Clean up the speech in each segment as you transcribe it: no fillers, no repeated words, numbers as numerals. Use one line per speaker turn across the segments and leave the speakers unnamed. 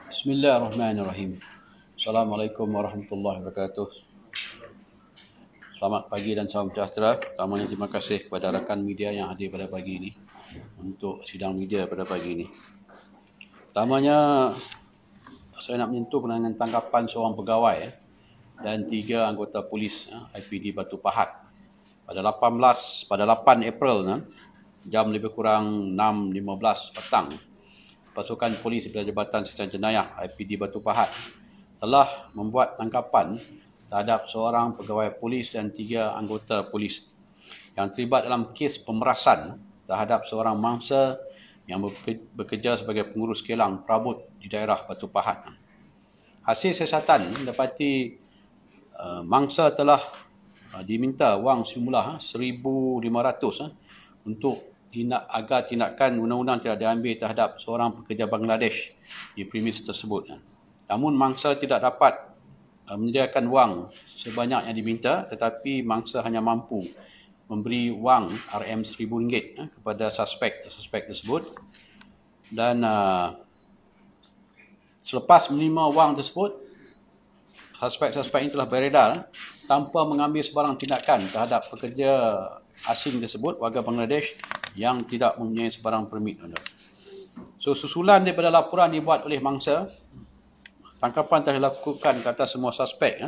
Bismillahirrahmanirrahim. Assalamualaikum warahmatullahi wabarakatuh. Selamat pagi dan salam sejahtera. Pertamanya terima kasih kepada rakan media yang hadir pada pagi ini untuk sidang media pada pagi ini. Pertamanya saya nak menyentuh dengan tangkapan seorang pegawai dan 3 anggota polis IPD Batu Pahat pada 8 April jam lebih kurang 6.15 petang. Pasukan Polis Jabatan Siasatan Jenayah IPD Batu Pahat telah membuat tangkapan terhadap seorang pegawai polis dan 3 anggota polis yang terlibat dalam kes pemerasan terhadap seorang mangsa yang bekerja sebagai pengurus kilang perabot di daerah Batu Pahat. Hasil siasatan dapati mangsa telah diminta wang semula 1,500 untuk agar tindakan undang-undang tidak diambil terhadap seorang pekerja Bangladesh di premis tersebut. Namun mangsa tidak dapat menyediakan wang sebanyak yang diminta, tetapi mangsa hanya mampu memberi wang RM1,000 kepada suspek tersebut. Dan selepas menerima wang tersebut, suspek ini telah beredar tanpa mengambil sebarang tindakan terhadap pekerja asing tersebut, warga Bangladesh yang tidak mempunyai sebarang permit. So, susulan daripada laporan dibuat oleh mangsa, tangkapan telah dilakukan ke atas semua suspek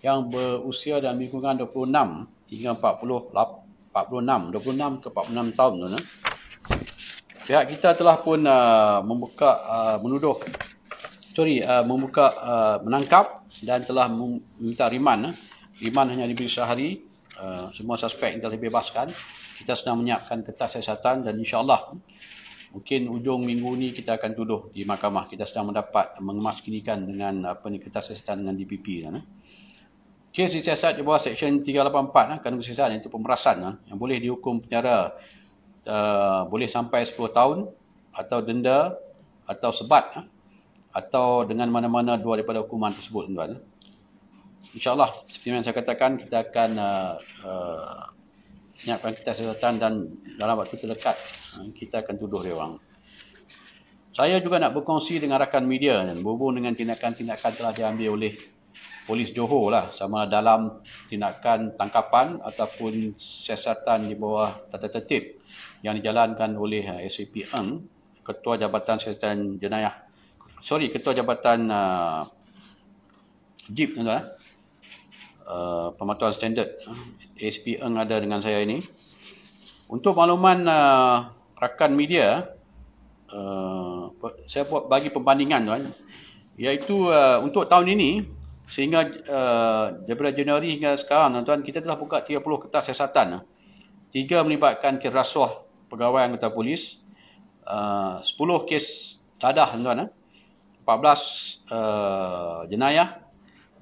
yang berusia dalam lingkungan 26 hingga 26 ke 46 tahun. Pihak kita telah pun menangkap dan telah meminta riman. Riman hanya diberi sehari. Semua suspek yang telah dibebaskan. Kita sedang menyiapkan kertas siasatan dan insya-Allah mungkin ujung minggu ni kita akan tuduh di mahkamah. Kita sedang mengemaskinikan dengan kertas siasatan dengan DPP. Kes disiasat di bawah Seksyen 384 Kanun Kesiasatan, iaitu pemerasan yang boleh dihukum penjara boleh sampai 10 tahun atau denda atau sebat atau dengan mana-mana dua daripada hukuman tersebut, tuan. InsyaAllah, seperti yang saya katakan, kita akan menyiapkan kertas siasatan dan dalam waktu terdekat kita akan tuduh dia orang. Saya juga nak berkongsi dengan rakan media berhubung dengan tindakan-tindakan telah diambil oleh Polis Johor sama dalam tindakan tangkapan ataupun siasatan di bawah tata tertib yang dijalankan oleh SAP Eng, Ketua Jabatan Siasatan Jenayah. Ketua Jabatan JIP, tuan-tuan. Pemantauan standard ASP Eng ada dengan saya ini. Untuk makluman rakan media, saya buat bagi perbandingan, tuan, iaitu untuk tahun ini sehingga daripada Januari hingga sekarang, tuan, kita telah buka 30 kertas siasatan. 3 melibatkan kes rasuah pegawai anggota polis, 10 kes dadah, tuan, 14 jenayah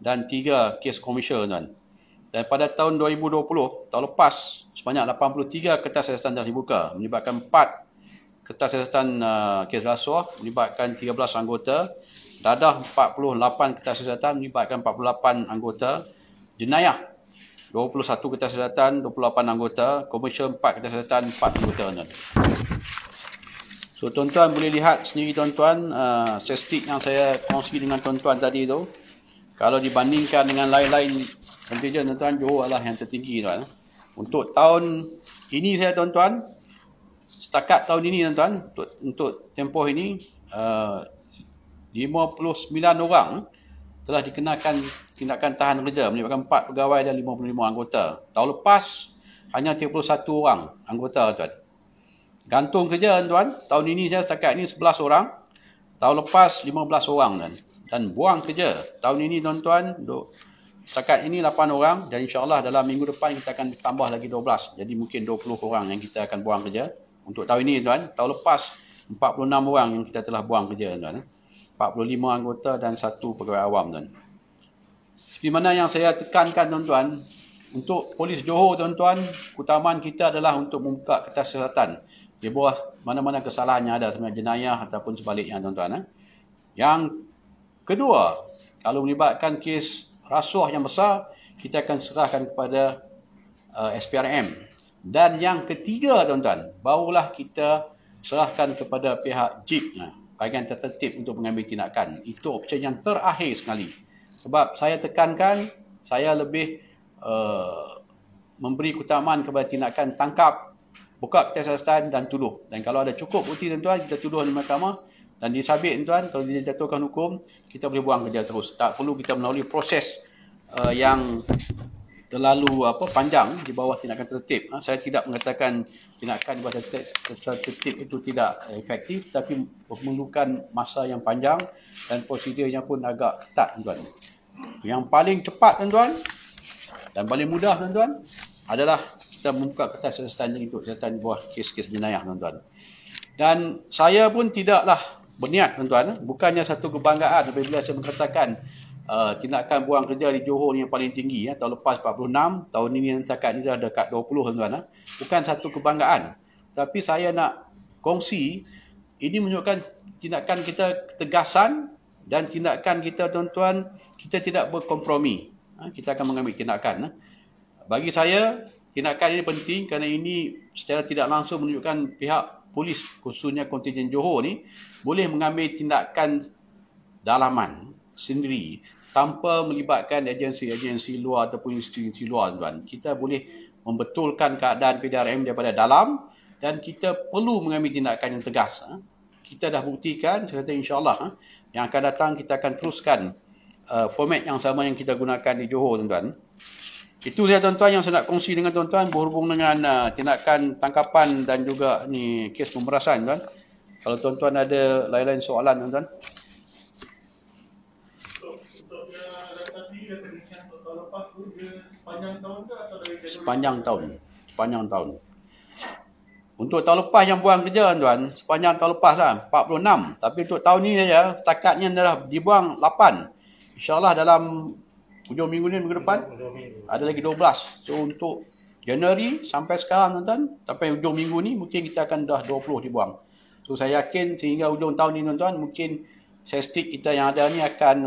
dan 3 kes komersial, tuan. Dan pada tahun 2020, tahun lepas, sebanyak 83 kertas siasatan telah dibuka, melibatkan 4 kertas siasatan kes rasuah, melibatkan 13 anggota, dadah 48 kertas siasatan, melibatkan 48 anggota, jenayah 21 kertas siasatan, 28 anggota, komersial 4 kertas siasatan, 4 anggota, tuan. So, tuan-tuan boleh lihat sendiri, tuan-tuan, statistik yang saya kongsi dengan tuan-tuan tadi tu. Kalau dibandingkan dengan lain-lain kontijen, tuan-tuan, Johor adalah yang tertinggi, tuan. Untuk tahun ini saya, tuan-tuan, setakat tahun ini, tuan-tuan, untuk tempoh ini, 59 orang telah dikenakan tindakan tahan kerja, melibatkan 4 pegawai dan 55 anggota. Tahun lepas, hanya 31 orang anggota, tuan. Gantung kerja, tuan, tahun ini saya setakat ini 11 orang, tahun lepas 15 orang, tuan. Dan buang kerja tahun ini, tuan-tuan, setakat ini 8 orang dan insya-Allah dalam minggu depan kita akan tambah lagi 12. Jadi mungkin 20 orang yang kita akan buang kerja untuk tahun ini, tuan. Tahun lepas 46 orang yang kita telah buang kerja, tuan. 45 anggota dan 1 pegawai awam, tuan. Seperti mana yang saya tekankan, tuan-tuan, untuk Polis Johor, tuan-tuan, keutamaan kita adalah untuk membuka kertas siasatan di bawah mana-mana kesalahan yang ada, sebenarnya jenayah ataupun sebaliknya, tuan-tuan. Yang kedua, kalau melibatkan kes rasuah yang besar, kita akan serahkan kepada SPRM. Dan yang ketiga, tuan-tuan, barulah kita serahkan kepada pihak JIP, bahagian tertertib untuk mengambil tindakan. Itu opsi yang terakhir sekali. Sebab saya tekankan, saya lebih memberi keutamaan kepada tindakan tangkap, buka kesiasatan dan tuduh. Dan kalau ada cukup bukti tuan-tuan, kita tuduh di mahkamah dan disabit tuan-tuan, kalau dia jatuhkan hukum, kita boleh buang kerja terus. Tak perlu kita melalui proses yang terlalu panjang di bawah tindakan tertib. Saya tidak mengatakan tindakan di bawah tertib itu tidak efektif, tapi memerlukan masa yang panjang dan prosedurnya pun agak ketat tuan-tuan. Yang paling cepat tuan-tuan dan paling mudah tuan-tuan adalah kita membuka kertas siasatan untuk siasatan di bawah kes-kes jenayah tuan-tuan. Dan saya pun tidaklah berniat tuan-tuan, bukannya satu kebanggaan apabila saya mengatakan tindakan buang kerja di Johor ni yang paling tinggi. Tahun lepas 46, tahun ini setakat ni dah dekat 20 tuan-tuan. Bukan satu kebanggaan. Tapi saya nak kongsi, ini menunjukkan tindakan kita ketegasan dan tindakan kita tuan-tuan, kita tidak berkompromi. Kita akan mengambil tindakan. Bagi saya, tindakan ini penting kerana ini secara tidak langsung menunjukkan pihak polis, khususnya kontingen Johor ni, boleh mengambil tindakan dalaman sendiri tanpa melibatkan agensi-agensi luar ataupun institusi luar tuan. Kita boleh membetulkan keadaan PDRM daripada dalam dan kita perlu mengambil tindakan yang tegas. Kita dah buktikan, saya kata insya-Allah yang akan datang kita akan teruskan format yang sama yang kita gunakan di Johor tuan-tuan. Itu dia tuan-tuan yang saya nak kongsi dengan tuan-tuan berhubung dengan tindakan tangkapan dan juga ni kes pemerasan tuan. Kalau tuan-tuan ada lain-lain soalan tuan-tuan. Sepanjang tahun. Untuk tahun lepas yang buang kerja tuan, sepanjang tahun lepas lah 46. Tapi untuk tahun ni saja setakatnya dah dibuang 8. InsyaAllah dalam hujung minggu ni, minggu depan ada lagi 12. So untuk Januari sampai sekarang tuan-tuan, sampai hujung minggu ni mungkin kita akan dah 20 dibuang. So saya yakin sehingga hujung tahun ni tuan-tuan, mungkin statistik kita yang ada ni akan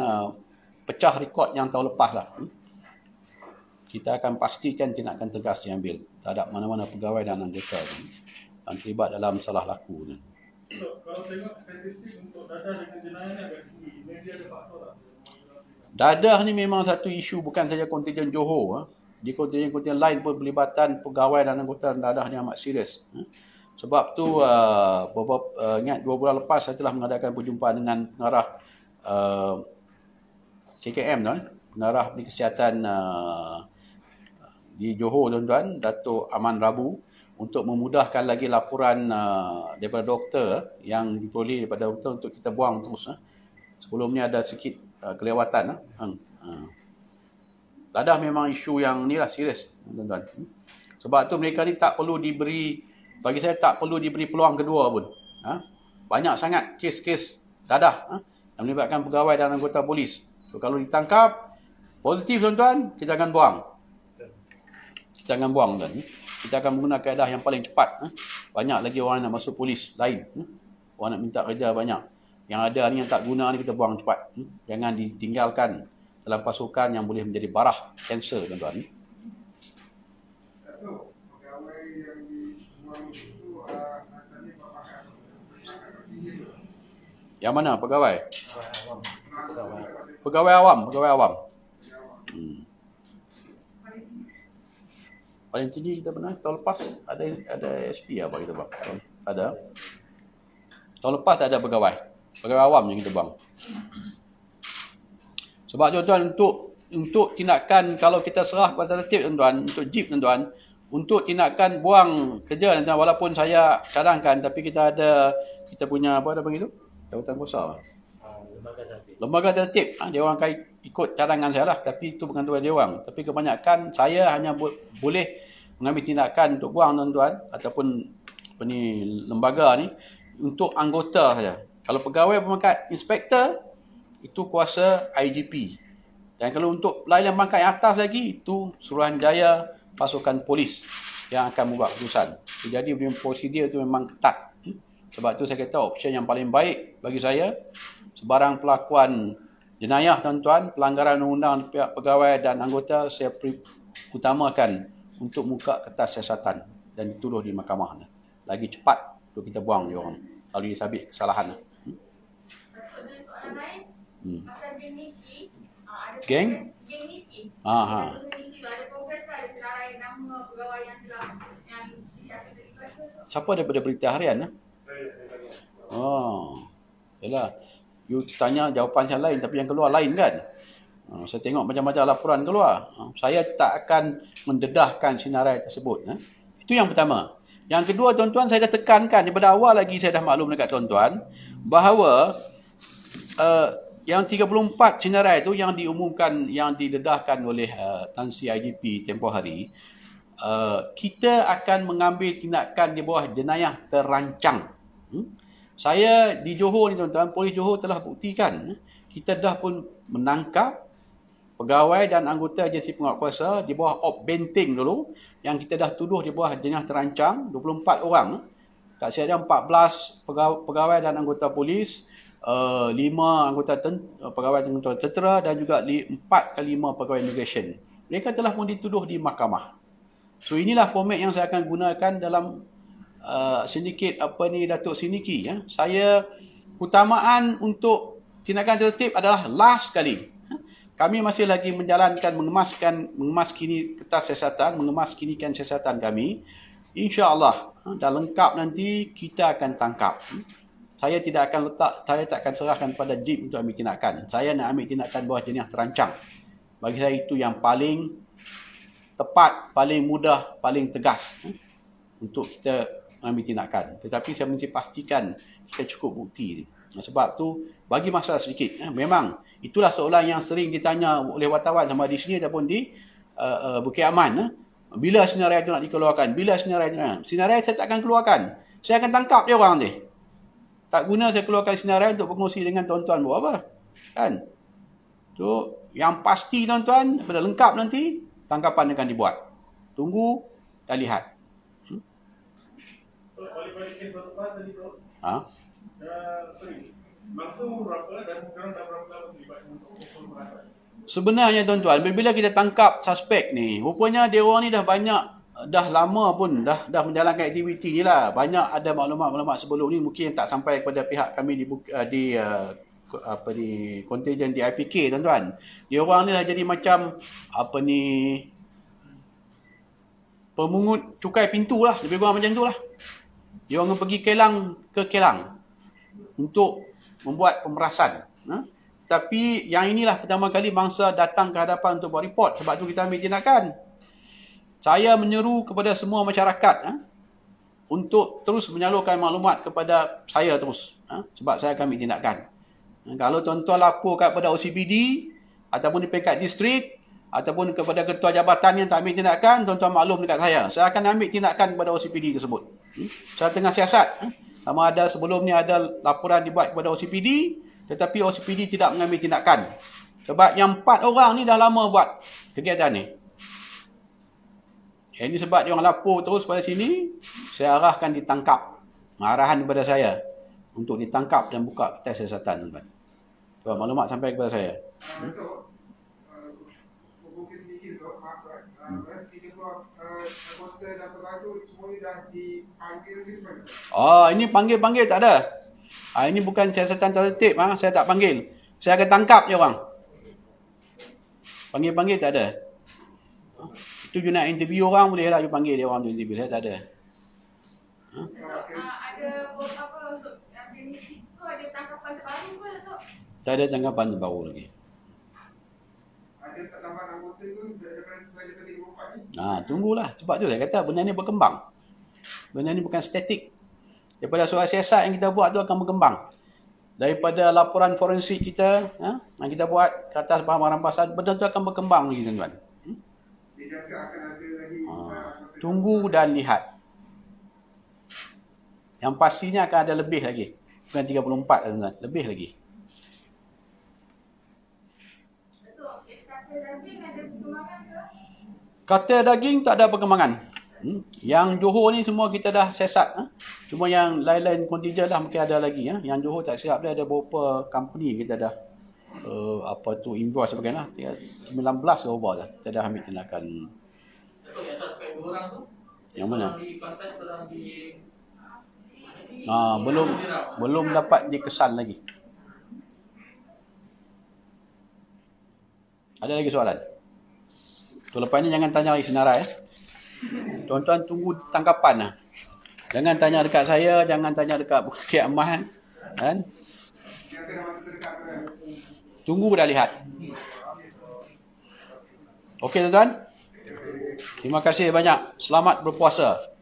pecah rekod yang tahun lepas lah. Kita akan pastikan tindakan tegas diambil terhadap mana-mana pegawai dan anggota yang terlibat dalam salah laku ni.
Kalau tengok statistik untuk dadah dengan jenayah ni agak tinggi. Media ada faktor tak?
Dadah ni memang satu isu bukan saja kontingen Johor. Di kontingen-kontingen lain pun pelibatan pegawai dan anggota dadah ni amat serius. Sebab tu ingat 2 bulan lepas saya telah mengadakan perjumpaan dengan pengarah KKM tuan, pengarah kesihatan di Johor tuan-tuan, Datuk Aman Rabu, untuk memudahkan lagi laporan daripada doktor yang diperoleh daripada doktor untuk kita buang terus. Sebelum ni ada sikit kelewatan. Dadah memang isu yang ni lah serius tuan-tuan. Sebab tu mereka ni tak perlu diberi, bagi saya tak perlu diberi peluang kedua pun. Banyak sangat kes-kes dadah yang melibatkan pegawai dan anggota polis. So kalau ditangkap positif tuan-tuan, kita akan buang. Kita akan buang tuan. Kita akan menggunakan kaedah yang paling cepat. Banyak lagi orang nak masuk polis lain. Orang nak minta kerja banyak. Yang ada ni yang tak guna ni kita buang cepat. Jangan ditinggalkan dalam pasukan yang boleh menjadi barah kanser tuan-tuan. Yang mana pegawai? Pegawai awam. Paling tinggi kita pernah tahun lepas ada SP apa kita bang? Ada. Tahun lepas tak ada pegawai awam yang kita bang. Sebab tuan-tuan untuk tindakan kalau kita serah kepada tertib tuan-tuan, untuk JIP tuan-tuan, untuk tindakan buang kerja tuan-tuan, walaupun saya cadangkan tapi kita punya apa panggil tu? Jawatan kuasa. Lembaga tertib. Dia orang akan ikut cadangan saya lah, tapi itu bukan tuan dia orang. Tapi kebanyakan saya hanya boleh mengambil tindakan untuk buang tuan-tuan ataupun lembaga ni untuk anggota saja. Kalau pegawai berpangkat inspektor itu kuasa IGP. Dan kalau untuk lain pangkat yang atas lagi itu Suruhanjaya pasukan polis yang akan membuat keputusan. Jadi prosedur itu memang ketat. Sebab tu saya kata opsi yang paling baik bagi saya, sebarang pelakuan jenayah tuan-tuan, pelanggaran undang-undang pihak pegawai dan anggota, saya utamakan untuk buka kertas siasatan dan dituduh di mahkamah. Lagi cepat Untuk kita buang dia orang. Kalau dia sabit kesalahan.
Soalan lain, pasal geng Niki,
Geng?
Geng Niki.
Ha.
Ada progres ke, ada senarai nama pegawai yang telah yang disiapkan dari kelas.
Siapa daripada Berita Harian? Oh. Yalah. You tanya jawapan saya lain tapi yang keluar lain kan? Saya tengok macam-macam laporan keluar. Saya tak akan mendedahkan sinarai tersebut. Itu yang pertama. Yang kedua, tuan-tuan, saya dah tekankan daripada awal lagi saya dah maklum dekat tuan-tuan bahawa yang 34 sinarai itu yang diumumkan, yang didedahkan oleh Tan Sri IGP tempoh hari, kita akan mengambil tindakan di bawah jenayah terancang. Saya di Johor ni tuan-tuan, Polis Johor telah buktikan kita dah pun menangkap pegawai dan anggota agensi penguatkuasa di bawah Op Benting dulu yang kita dah tuduh di bawah jenayah terancang, 24 orang. Tak silap 14 pegawai dan anggota polis, 5 anggota pegawai dan anggota tentera dan juga 4 ke 5 pegawai immigration. Mereka telah pun dituduh di mahkamah. So inilah format yang saya akan gunakan dalam sindiket Datuk Siniki. Saya utamaan untuk tindakan tertib adalah last kali. Kami masih lagi menjalankan mengemaskini kertas siasatan, mengemaskinikan siasatan kami. InsyaAllah dah lengkap nanti kita akan tangkap. Saya tak akan serahkan pada JIP untuk ambil tindakan. Saya nak ambil tindakan bawah jenayah terancang. Bagi saya itu yang paling tepat, paling mudah, paling tegas untuk kita ambil tindakan. Tetapi saya mesti pastikan kita cukup bukti. Sebab tu bagi masa sedikit. Memang itulah soalan yang sering ditanya oleh wartawan sama di sini ataupun di Bukit Aman. Bila sinarai itu nak dikeluarkan? Bila sinarai itu nak? Sinarai saya tak akan keluarkan. Saya akan tangkap dia orang ni. Tak guna saya keluarkan sinarai untuk berkongsi dengan tuan-tuan buat apa? Kan? So, yang pasti tuan-tuan, pada lengkap nanti, tangkapan akan dibuat. Tunggu dan lihat.
Balik-balik kes batu tadi tu. Langsung berapa dan sekarang dah berapa lama terlibat untuk pemerasan?
Sebenarnya tuan-tuan, bila kita tangkap suspek ni, rupanya dia orang ni dah lama pun dah menjalankan aktiviti ni lah. Banyak ada maklumat-maklumat sebelum ni mungkin tak sampai kepada pihak kami di kontingen di IPK tuan-tuan. Dia orang ni dah jadi macam pemungut cukai pintu lah, lebih kurang macam tu lah. Dia orang pergi ke Kelang untuk membuat pemerasan. Tapi yang inilah pertama kali bangsa datang ke hadapan untuk buat report. Sebab tu kita ambil tindakan. Saya menyeru kepada semua masyarakat untuk terus menyalurkan maklumat kepada saya terus. Sebab saya akan ambil tindakan. Kalau tuan-tuan lapor kepada OCPD ataupun di peringkat distrik ataupun kepada ketua jabatan yang tak ambil tindakan, tuan-tuan maklum dekat saya. Saya akan ambil tindakan kepada OCPD tersebut. Saya tengah siasat. Sama ada sebelum ni ada laporan dibuat kepada OCPD, tetapi OCPD tidak mengambil tindakan. Sebab yang 4 orang ni dah lama buat kegiatan ni. Ini sebab dia orang lapor terus pada sini, saya arahkan ditangkap. Arahan kepada saya untuk ditangkap dan buka tes siasatan. Sebab maklumat sampai kepada saya.
Bukit sedikit tu, maaf tuan. 30 anggota dan pegawai tu semuanya dah dipanggil ke mana?
Ini panggil-panggil tak ada. Ini bukan siasatan tertib. Saya tak panggil. Saya akan tangkap je orang. Panggil-panggil tak ada. Itu you nak interview orang, boleh lah you panggil dia orang tu interview. Saya tak ada.
Ada apa untuk yang jenis itu ada tangkapan terbaru ke Datuk?
Tak ada tangkapan terbaru lagi.
Ada tambahan anggota tu daripada selain daripada 24 ni?
Tunggulah. Sebab tu saya kata benda ni berkembang. Benda ni bukan statik. Daripada soal siasat yang kita buat tu akan berkembang. Daripada laporan forensik kita yang kita buat ke atas barang rampasan, benda tu akan berkembang lagi tuan-tuan.
Dijangka akan ada lagi
Tunggu dan lihat. Yang pastinya akan ada lebih lagi. Bukan 34 tuan-tuan, lebih lagi. Kata daging tak ada perkembangan. Yang Johor ni semua kita dah siasat. Cuma yang lain-lain kontingen lah mungkin ada lagi. Yang Johor tak silap dia ada beberapa company kita dah invoice sebagainya. 19 over dah. Kita dah ambil tindakan.
Yang suspek 2 orang tu?
Yang mana?
Di pantai, orang di
Belum dapat dikesan lagi. Ada lagi soalan? Lepas ni jangan tanya lagi senarai. Tuan-tuan tunggu tangkapan lah. Jangan tanya dekat saya, jangan tanya dekat Bukit Aman. Kan? Tunggu dah lihat. Okey tuan-tuan? Terima kasih banyak. Selamat berpuasa.